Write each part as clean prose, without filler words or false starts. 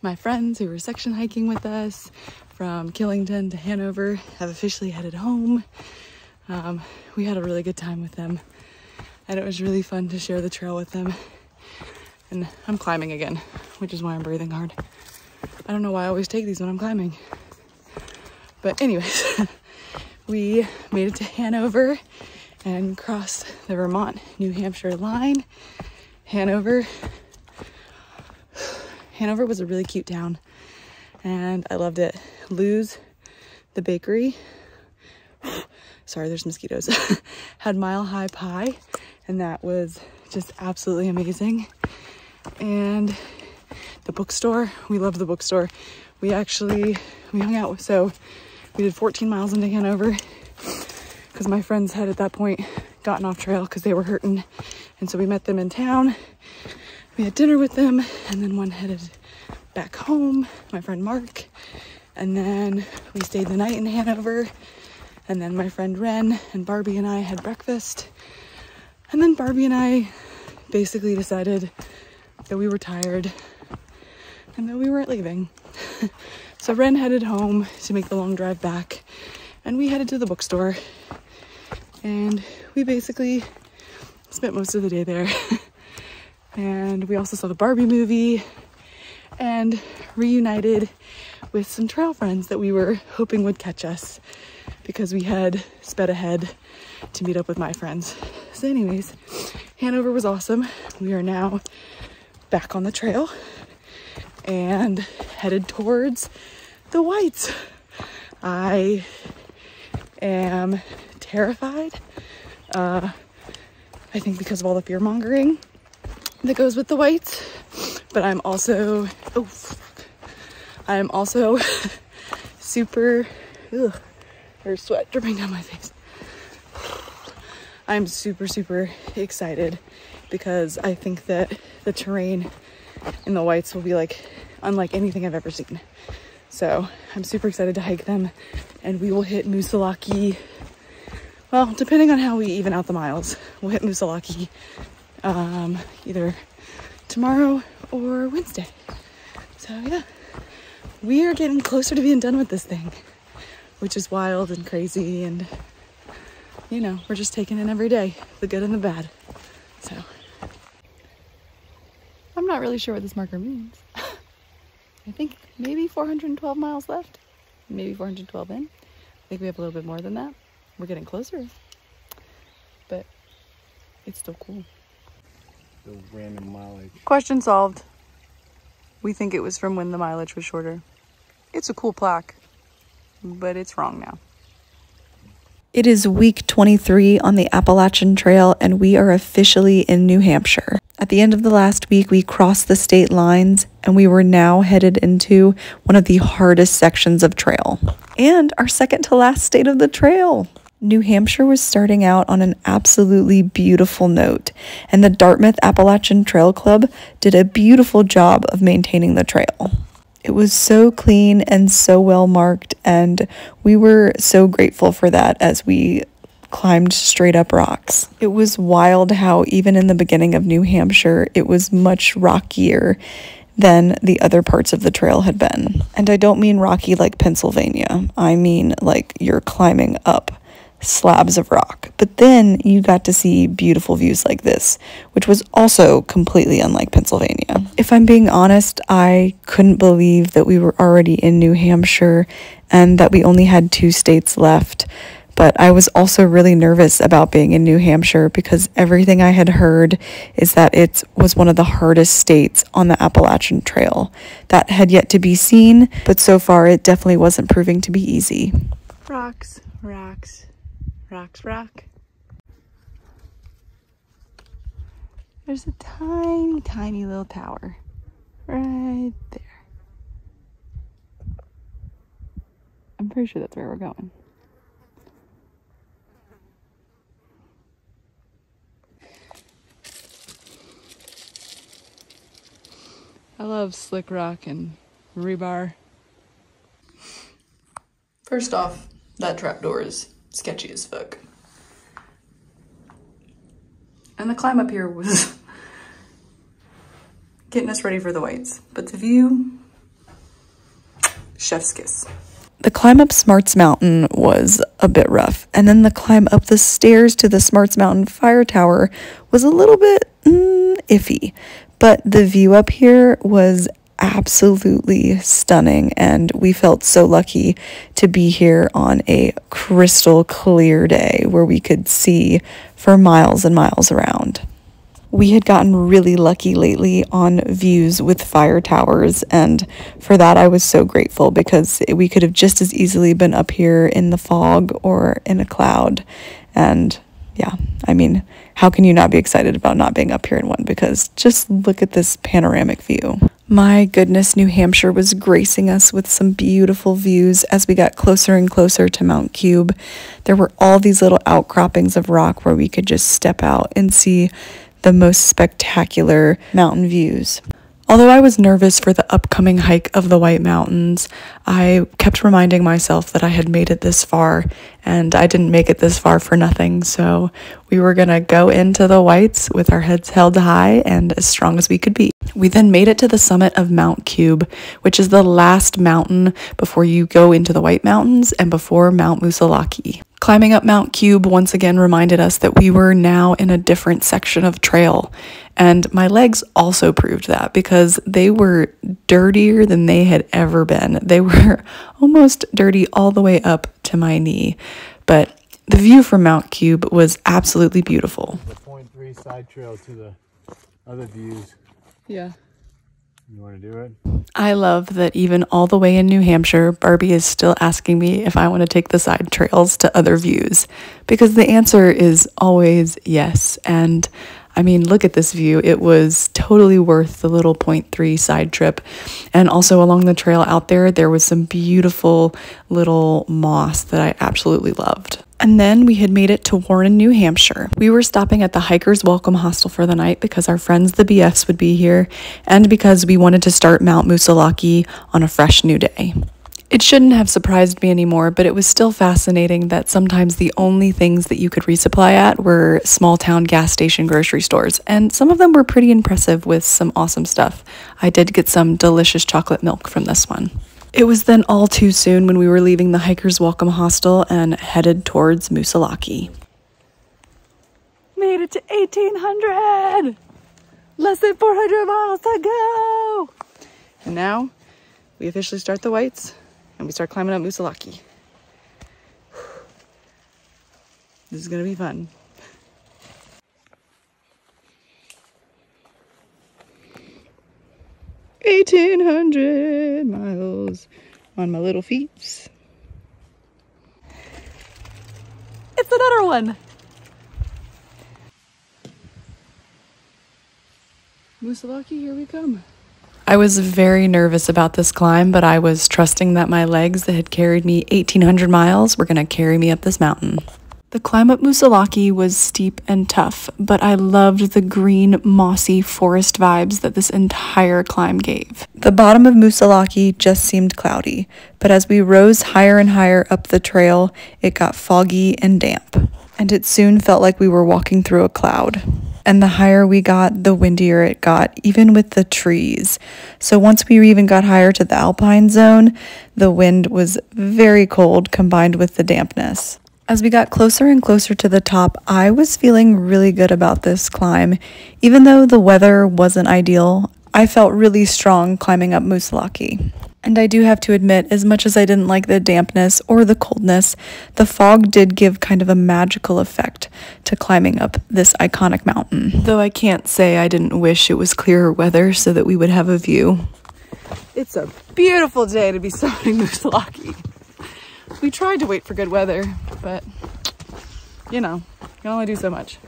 my friends who were section hiking with us from Killington to Hanover have officially headed home. We had a really good time with them, and it was really fun to share the trail with them. And I'm climbing again, which is why I'm breathing hard. I don't know why I always take these when I'm climbing. But anyways, we made it to Hanover and crossed the Vermont-New Hampshire line. Hanover was a really cute town, and I loved it. Lou's, the bakery, sorry, there's mosquitoes, had Mile High Pie, and that was just absolutely amazing. And the bookstore, we loved the bookstore. We hung out, so we did 14 miles into Hanover because my friends had at that point gotten off trail because they were hurting. And so we met them in town. We had dinner with them, and then one headed back home, my friend Mark. And then we stayed the night in Hanover. And then my friend Ren and Barbie and I had breakfast. And then Barbie and I basically decided that we were tired and that we weren't leaving. So Ren headed home to make the long drive back, and we headed to the bookstore. And we basically spent most of the day there. And we also saw the Barbie movie and reunited with some trail friends that we were hoping would catch us because we had sped ahead to meet up with my friends. So anyways, Hanover was awesome. We are now back on the trail and headed towards the Whites. I am terrified. I think because of all the fear mongering that goes with the Whites, but I'm also super, there's sweat dripping down my face. I'm super excited because I think that the terrain in the Whites will be like unlike anything I've ever seen. So I'm super excited to hike them, and we will hit Moosilauke. Well, depending on how we even out the miles, we'll hit Moosilauke either tomorrow or Wednesday. So yeah, we are getting closer to being done with this thing, which is wild and crazy, and you know, we're just taking in every day, the good and the bad. So I'm not really sure what this marker means. I think maybe 412 miles left, maybe 412 in. I think we have a little bit more than that. We're getting closer, but it's still cool. The random mileage. Question solved. We think it was from when the mileage was shorter. It's a cool plaque, but it's wrong now. It is week 23 on the Appalachian Trail, and we are officially in New Hampshire. At the end of the last week, we crossed the state lines, and we were now headed into one of the hardest sections of trail, and our second to last state of the trail. New Hampshire was starting out on an absolutely beautiful note, and the Dartmouth Appalachian Trail Club did a beautiful job of maintaining the trail. It was so clean and so well marked, and we were so grateful for that as we climbed straight up rocks. It was wild how even in the beginning of New Hampshire, it was much rockier than the other parts of the trail had been. And I don't mean rocky like Pennsylvania. I mean like you're climbing up slabs of rock. But then you got to see beautiful views like this, which was also completely unlike Pennsylvania. If I'm being honest, I couldn't believe that we were already in New Hampshire and that we only had 2 states left. But I was also really nervous about being in New Hampshire because everything I had heard is that it was one of the hardest states on the Appalachian Trail. That had yet to be seen, but so far it definitely wasn't proving to be easy. Rocks, rocks, rocks, rock. There's a tiny, tiny little tower right there. I'm pretty sure that's where we're going. I love slick rock and rebar. First off, that trapdoor is sketchy as fuck. And the climb up here was getting us ready for the Whites. But the view, Chef's kiss. The climb up Smarts Mountain was a bit rough, and then the climb up the stairs to the Smarts Mountain Fire Tower was a little bit iffy, but the view up here was absolutely stunning, and we felt so lucky to be here on a crystal clear day where we could see for miles and miles around. We had gotten really lucky lately on views with fire towers, and for that I was so grateful, because we could have just as easily been up here in the fog or in a cloud. And yeah, I mean, how can you not be excited about not being up here in one? Because just look at this panoramic view. My goodness, New Hampshire was gracing us with some beautiful views as we got closer and closer to Mount Cube. There were all these little outcroppings of rock where we could just step out and see the most spectacular mountain views. Although I was nervous for the upcoming hike of the White Mountains, I kept reminding myself that I had made it this far, and I didn't make it this far for nothing. So we were gonna go into the Whites with our heads held high and as strong as we could be. We then made it to the summit of Mount Cube, which is the last mountain before you go into the White Mountains and before Mount Moosilauke. Climbing up Mount Cube once again reminded us that we were now in a different section of trail, and my legs also proved that, because they were dirtier than they had ever been. They were almost dirty all the way up to my knee, but the view from Mount Cube was absolutely beautiful. The 0.3 side trail to the other views. Yeah. You want to do it? I love that even all the way in New Hampshire, Barbie is still asking me if I want to take the side trails to other views, because the answer is always yes. And I mean, look at this view. It was totally worth the little 0.3 side trip. And also along the trail out there, there was some beautiful little moss that I absolutely loved. And then we had made it to Warren, New Hampshire. We were stopping at the Hikers Welcome Hostel for the night because our friends, the BFs, would be here, and because we wanted to start Mount Moosilauke on a fresh new day. It shouldn't have surprised me anymore, but it was still fascinating that sometimes the only things that you could resupply at were small town gas station grocery stores, and some of them were pretty impressive with some awesome stuff. I did get some delicious chocolate milk from this one. It was then all too soon when we were leaving the Hikers Welcome Hostel and headed towards Moosilauke. Made it to 1800! Less than 400 miles to go! And now we officially start the Whites and we start climbing up Moosilauke. This is gonna be fun. $1,800 miles on my little feet. It's another one. Moosilauke, here we come. I was very nervous about this climb, but I was trusting that my legs that had carried me 1,800 miles were going to carry me up this mountain. The climb up Moosilauke was steep and tough, but I loved the green, mossy forest vibes that this entire climb gave. The bottom of Moosilauke just seemed cloudy, but as we rose higher and higher up the trail, it got foggy and damp, and it soon felt like we were walking through a cloud. And the higher we got, the windier it got, even with the trees. So once we even got higher to the alpine zone, the wind was very cold combined with the dampness. As we got closer and closer to the top, I was feeling really good about this climb. Even though the weather wasn't ideal, I felt really strong climbing up Moosilauke. And I do have to admit, as much as I didn't like the dampness or the coldness, the fog did give kind of a magical effect to climbing up this iconic mountain. Though I can't say I didn't wish it was clearer weather so that we would have a view. It's a beautiful day to be summiting Moosilauke. We tried to wait for good weather, but you know, you can only do so much.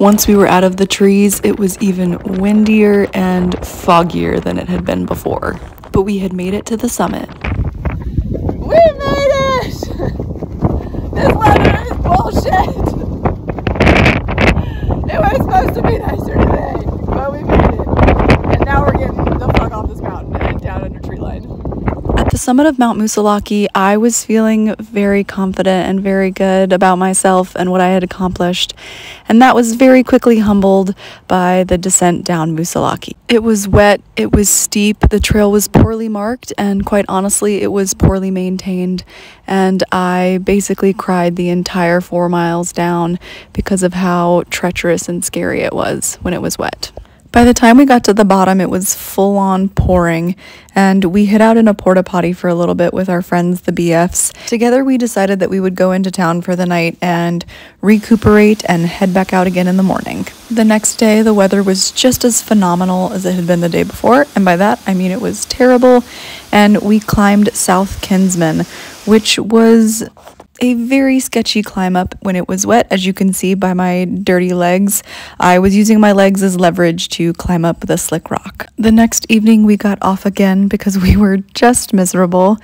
Once we were out of the trees, it was even windier and foggier than it had been before. But we had made it to the summit. We made it! This weather is bullshit! It was supposed to be nicer today, but we made it. And now we're getting the fuck off this mountain and down under tree line. At the summit of Mount Musalaki, I was feeling very confident and very good about myself and what I had accomplished, and that was very quickly humbled by the descent down Musalaki. It was wet, it was steep, the trail was poorly marked, and quite honestly, it was poorly maintained, and I basically cried the entire 4 miles down because of how treacherous and scary it was when it was wet. By the time we got to the bottom, it was full-on pouring, and we hid out in a porta potty for a little bit with our friends, the BFs. Together, we decided that we would go into town for the night and recuperate and head back out again in the morning. The next day, the weather was just as phenomenal as it had been the day before, and by that, I mean it was terrible, and we climbed South Kinsman, which was a very sketchy climb up when it was wet, as you can see by my dirty legs. I was using my legs as leverage to climb up the slick rock. The next evening we got off again because we were just miserable,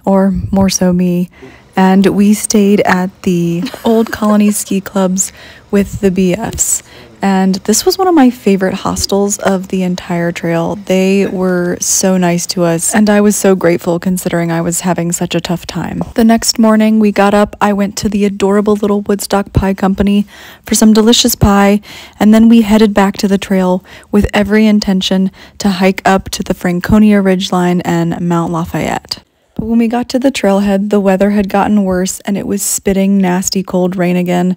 or more so me, and we stayed at the Old Colony Ski Clubs with the BFs. And this was one of my favorite hostels of the entire trail. They were so nice to us, and I was so grateful considering I was having such a tough time. The next morning we got up, I went to the adorable little Woodstock Pie Company for some delicious pie, and then we headed back to the trail with every intention to hike up to the Franconia Ridgeline and Mount Lafayette. But when we got to the trailhead, the weather had gotten worse and it was spitting nasty cold rain again.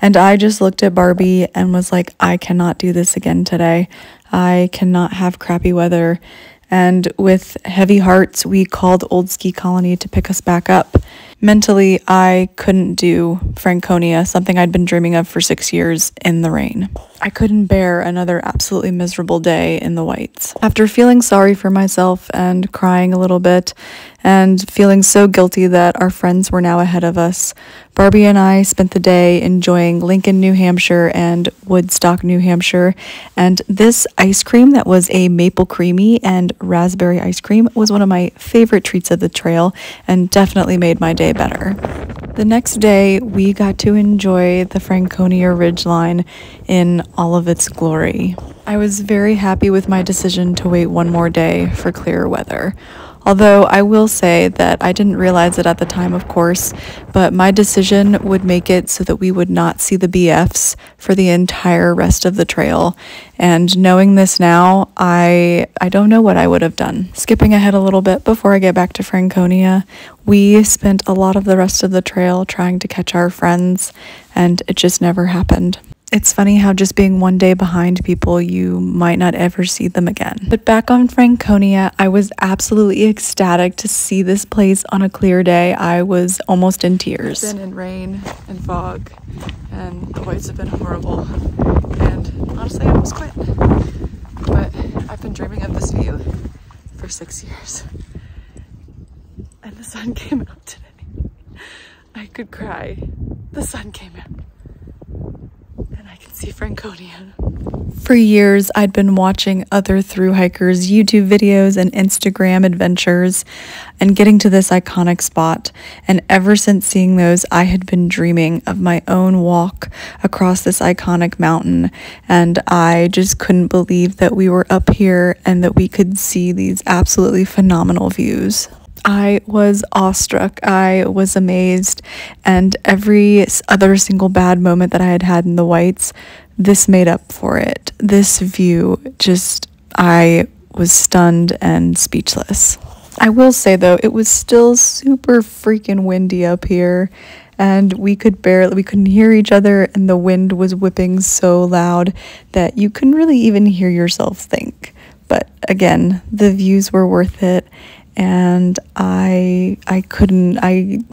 And I just looked at Barbie and was like, I cannot do this again today. I cannot have crappy weather. And with heavy hearts, we called Old Ski Colony to pick us back up. Mentally, I couldn't do Franconia, something I'd been dreaming of for 6 years, in the rain. I couldn't bear another absolutely miserable day in the whites. After feeling sorry for myself and crying a little bit, and feeling so guilty that our friends were now ahead of us, Barbie and I spent the day enjoying Lincoln, New Hampshire and Woodstock, New Hampshire, and this ice cream that was a maple creamy and raspberry ice cream was one of my favorite treats of the trail and definitely made my day better. The next day, we got to enjoy the Franconia Ridgeline in all of its glory. I was very happy with my decision to wait one more day for clearer weather. Although I will say that I didn't realize it at the time, of course, but my decision would make it so that we would not see the BFs for the entire rest of the trail. And knowing this now, I don't know what I would have done. Skipping ahead a little bit before I get back to Franconia, we spent a lot of the rest of the trail trying to catch our friends, and it just never happened. It's funny how just being one day behind people, you might not ever see them again. But back on Franconia, I was absolutely ecstatic to see this place on a clear day. I was almost in tears. It's been in rain and fog, and the whites have been horrible. And honestly, I almost quit. But I've been dreaming of this view for 6 years. And the sun came out today. I could cry. The sun came out. And I can see Franconia. For years, I'd been watching other thru hikers' YouTube videos and Instagram adventures and getting to this iconic spot. And ever since seeing those, I had been dreaming of my own walk across this iconic mountain. And I just couldn't believe that we were up here and that we could see these absolutely phenomenal views. I was awestruck, I was amazed, and every other single bad moment that I had had in the whites, this made up for it. This view, I was stunned and speechless. I will say though, it was still super freaking windy up here, and we couldn't hear each other, and the wind was whipping so loud that you couldn't really even hear yourself think. But again, the views were worth it. And I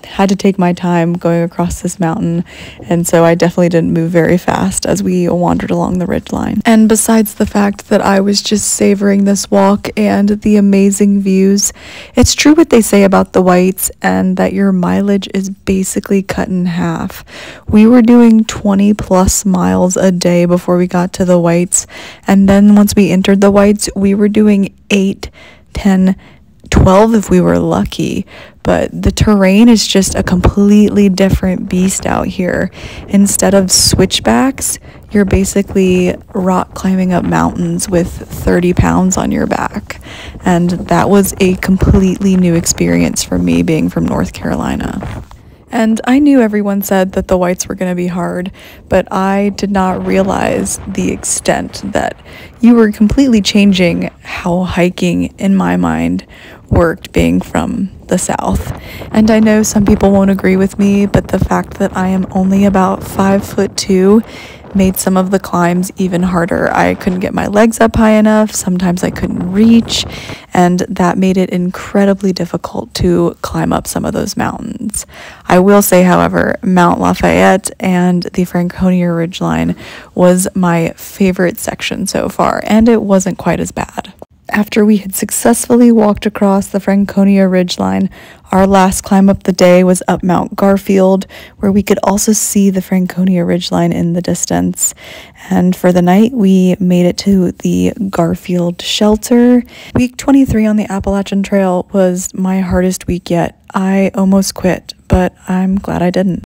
had to take my time going across this mountain, and so I definitely didn't move very fast as we wandered along the ridgeline. And besides the fact that I was just savoring this walk and the amazing views, it's true what they say about the whites and that your mileage is basically cut in half. We were doing 20 plus miles a day before we got to the whites, and then once we entered the whites, we were doing 8, 10, 12 if we were lucky. But the terrain is just a completely different beast out here. Instead of switchbacks, you're basically rock climbing up mountains with 30 pounds on your back. And that was a completely new experience for me being from North Carolina. And I knew everyone said that the whites were going to be hard, but I did not realize the extent that you were completely changing how hiking, in my mind, worked being from the South. And I know some people won't agree with me, but the fact that I am only about 5'2" made some of the climbs even harder. I couldn't get my legs up high enough. Sometimes I couldn't reach, and that made it incredibly difficult to climb up some of those mountains. I will say, however, Mount Lafayette and the Franconia Ridgeline was my favorite section so far, and it wasn't quite as bad. After we had successfully walked across the Franconia Ridgeline, our last climb up the day was up Mount Garfield, where we could also see the Franconia Ridgeline in the distance. And for the night, we made it to the Garfield shelter. Week 23 on the Appalachian Trail was my hardest week yet. I almost quit, but I'm glad I didn't.